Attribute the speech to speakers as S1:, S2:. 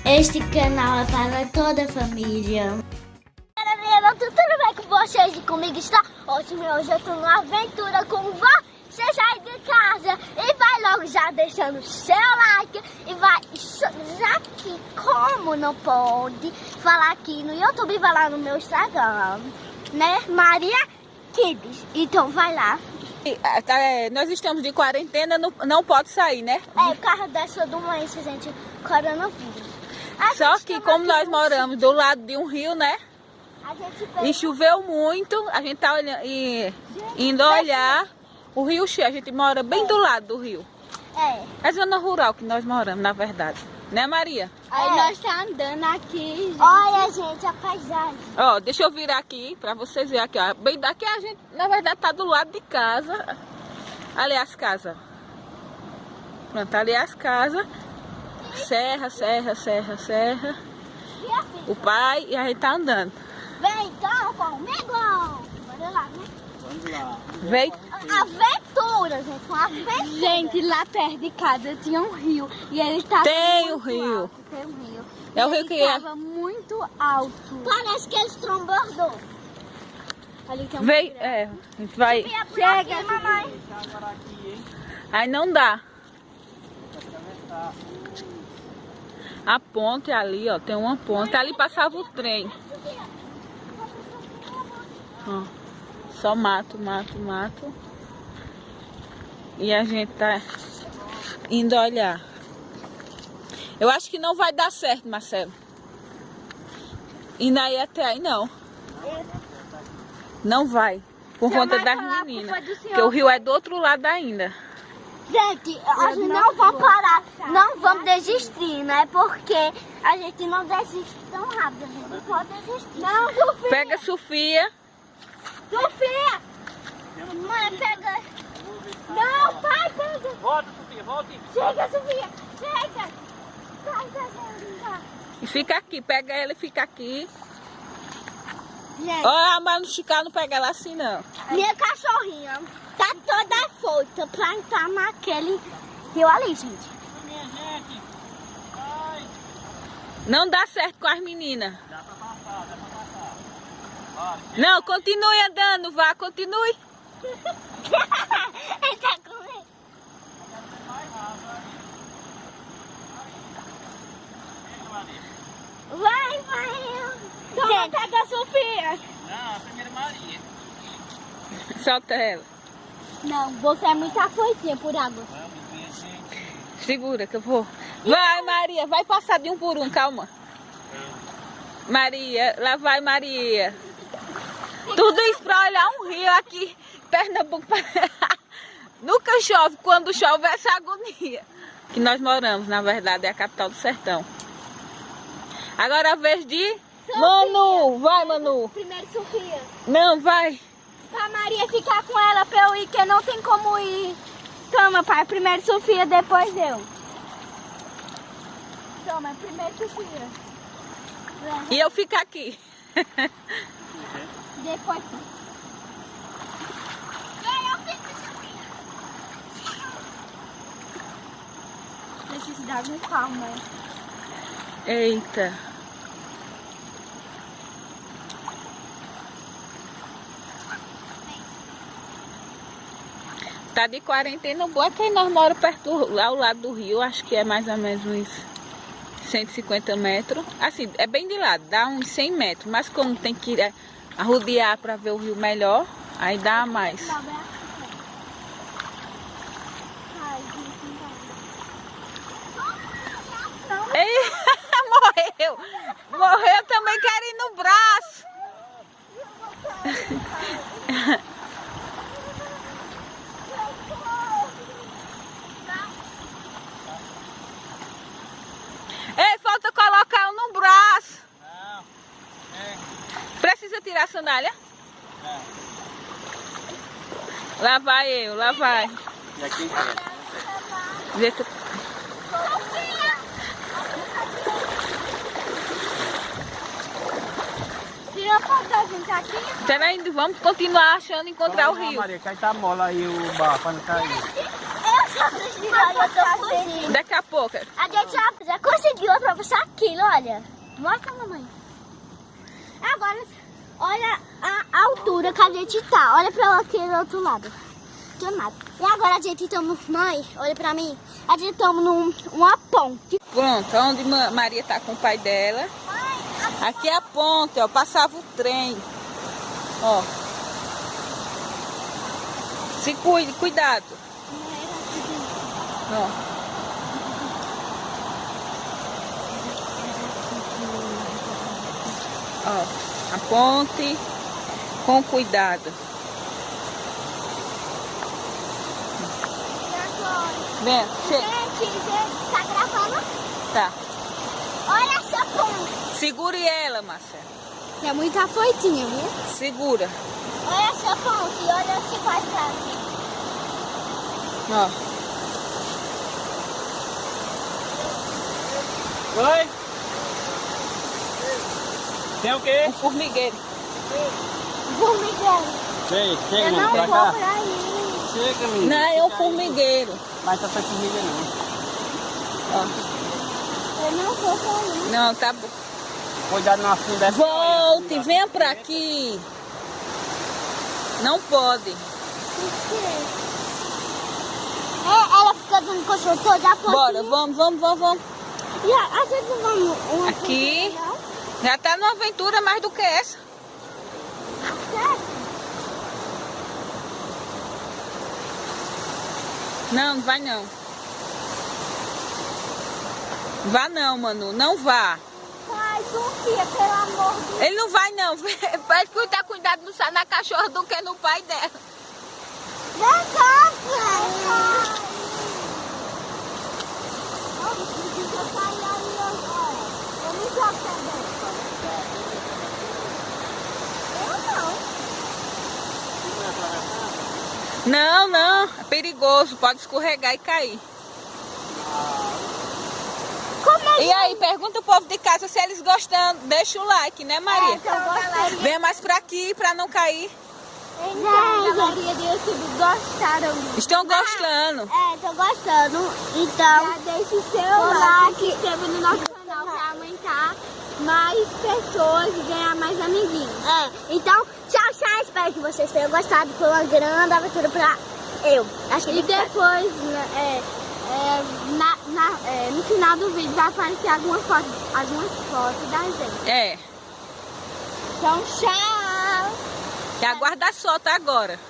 S1: Este canal é para toda a família.
S2: Galera, tudo bem com vocês e comigo está? Hoje eu tô numa aventura com você aí de casa. E vai logo já deixando o seu like. E vai, já que como não pode falar aqui no YouTube, vai lá no meu Instagram, né? mariakids. Então vai lá.
S3: Nós estamos de quarentena, não pode sair, né?
S2: É, por causa dessa doença, gente, coronavírus.
S3: Só que como nós moramos do lado de um rio, né? E choveu muito, a gente tá olhando, indo olhar o rio cheio. A gente mora bem do lado do rio. É a zona rural que nós moramos, na verdade. Né, Maria?
S2: Aí nós tá andando aqui, gente. Olha, gente, a paisagem.
S3: Ó, deixa eu virar aqui pra vocês verem aqui, ó. Bem daqui a gente, na verdade, tá do lado de casa. Ali as casas. Pronto, ali as casas. Serra. O pai e a gente tá andando.
S2: Vem então comigo. Bora lá, né?
S4: Vamos lá.
S3: Vem.
S2: Aventura, gente. Uma aventura. Gente, lá perto de casa tinha um rio. E ele estava
S3: Tem
S2: muito
S3: o rio.
S2: alto. Tem um rio.
S3: É o rio que é.
S2: Estava muito alto. Parece que eles trombardou. Ali tem um
S3: Vem,
S2: rio.
S3: a gente vai.
S2: Chega, mamãe.
S3: Aí não dá. A ponte ali, ó, tem uma ponte. Ali passava o trem. Ó, só mato. E a gente tá indo olhar. Eu acho que não vai dar certo, Marcelo. Indo aí até aí, não. Não vai. Por conta das meninas. Porque o rio é do outro lado ainda.
S2: Gente, a gente não vamos parar, não vamos desistir, né? Porque a gente não desiste tão rápido, a gente não pode desistir. Não, Sofia!
S3: Pega Sofia.
S2: Sofia! Mãe, pega. Não, pai, pega.
S4: Volta, Sofia, volta.
S2: Chega, Sofia, chega. Sai,
S3: E fica aqui, pega ela e fica aqui.
S2: gente,
S3: Ó, mas não ficar, não pega ela assim, não.
S2: minha cachorrinha tá toda foita pra entrar naquele rio ali, gente.
S4: Minha gente. Vai.
S3: Não dá certo com as meninas.
S4: Dá pra passar. Vai.
S3: Não, continue andando, vá, continue.
S2: Ele tá com medo. Vai. Então pega a Sofia.
S4: Não, a primeira Maria.
S3: Solta ela.
S2: Não, você é muito afoitinha por água.
S4: Vamos, minha gente.
S3: Segura que eu vou. Vai, Maria, vai passar de um por um, calma. Maria, lá vai Maria. Tudo isso pra olhar um rio aqui, Pernambuco. Nunca chove, quando chove essa agonia. Que nós moramos, na verdade, é a capital do sertão. Agora a vez de
S2: Sofia.
S3: Manu, vai Manu.
S2: Primeiro Sofia.
S3: Não, vai.
S2: Pra Maria ficar com ela pra eu ir, que não tem como ir. Toma, pai, primeiro Sofia, depois eu. Toma, primeiro Sofia.
S3: E eu fico aqui.
S2: Depois tu. Eu fico, Sofia. Deixa eu te dar com calma.
S3: Eita. Tá de quarentena boa, que nós moramos perto, ao lado do rio, acho que é mais ou menos uns 150 metros. Assim, é bem de lado, dá uns 100 metros, mas como tem que arrodear para ver o rio melhor, aí dá mais. Ei, morreu também, quero ir no braço. Ei, falta colocar no braço.
S4: Não. É.
S3: Precisa tirar a sandália?
S4: Não.
S3: Lá vai eu, lá vai.
S4: E aqui é.
S3: Vê que...
S2: Tira a foto da gente aqui.
S3: Peraí, vamos continuar achando encontrar o rio.
S4: Maria, cai tá mola aí o bar pra não cair.
S2: Eu Eu tô fugindo.
S3: Daqui a pouco.
S2: A gente já conseguiu atravessar aquilo, olha. Mostra, mamãe. Agora, olha a altura que a gente tá. Olha pra aquele outro lado. Não tem nada. E agora a gente estamos, mãe, olha pra mim. A gente estamos numa ponte.
S3: Pronto, onde Maria tá com o pai dela. Aqui é a ponte, ó. Passava o trem. Ó. Se cuide, cuidado. Ó. Ó, a ponte com cuidado. Vem, chega.
S2: Gente, tá gravando?
S3: Tá.
S2: Olha essa ponte.
S3: Segure ela, Marcela.
S2: Você é muito afoitinha, viu?
S3: Segura.
S2: Olha essa ponte, olha esse quadrado.
S3: Ó.
S4: Oi? Tem o quê?
S3: Um formigueiro.
S2: Formigueiro.
S4: Sei, chega,
S2: Eu
S4: mano,
S2: não
S4: pra
S2: vou
S4: cá.
S2: por aí.
S4: Chega, menino.
S3: Não, é um formigueiro.
S4: Mas tá sem formiga não.
S3: Ó.
S2: Eu não vou por aí.
S3: Não, tá bom.
S4: Cuidado na funda dessa.
S3: Volte, venha pra aqui. Não pode.
S2: Por quê? Ela fica dando cachorro toda a
S3: Bora, vamos.
S2: E a gente não vai uma
S3: Aqui.
S2: aventura, não?
S3: Já tá numa aventura mais do que essa.
S2: Sério?
S3: Não, não vai não. Vá não, Manu, não vá.
S2: Ai, Sofia, pelo amor de Deus.
S3: Ele não vai não. Pode cuidar, cuidado na cachorra do que no pai dela.
S2: Vem cá, velho. Eu me jogo também. Eu não.
S3: Não, é perigoso, pode escorregar e cair.
S2: Como é
S3: E aí, pergunta o povo de casa se eles gostam, deixa o like, né, Maria?
S2: que eu gostaria?
S3: Venha mais pra aqui pra não cair.
S2: Então, a maioria do YouTube gostaram.
S3: Estão gostando.
S2: Tô gostando. Então, já deixe o seu like, se inscreva no nosso canal pra aumentar mais pessoas e ganhar mais amiguinhos. Então, tchau. Espero que vocês tenham gostado. Foi uma grande aventura pra eu. Acho que e depois, no final do vídeo vai aparecer algumas fotos da gente.
S3: É.
S2: Então, tchau.
S3: Que aguarda a solta agora.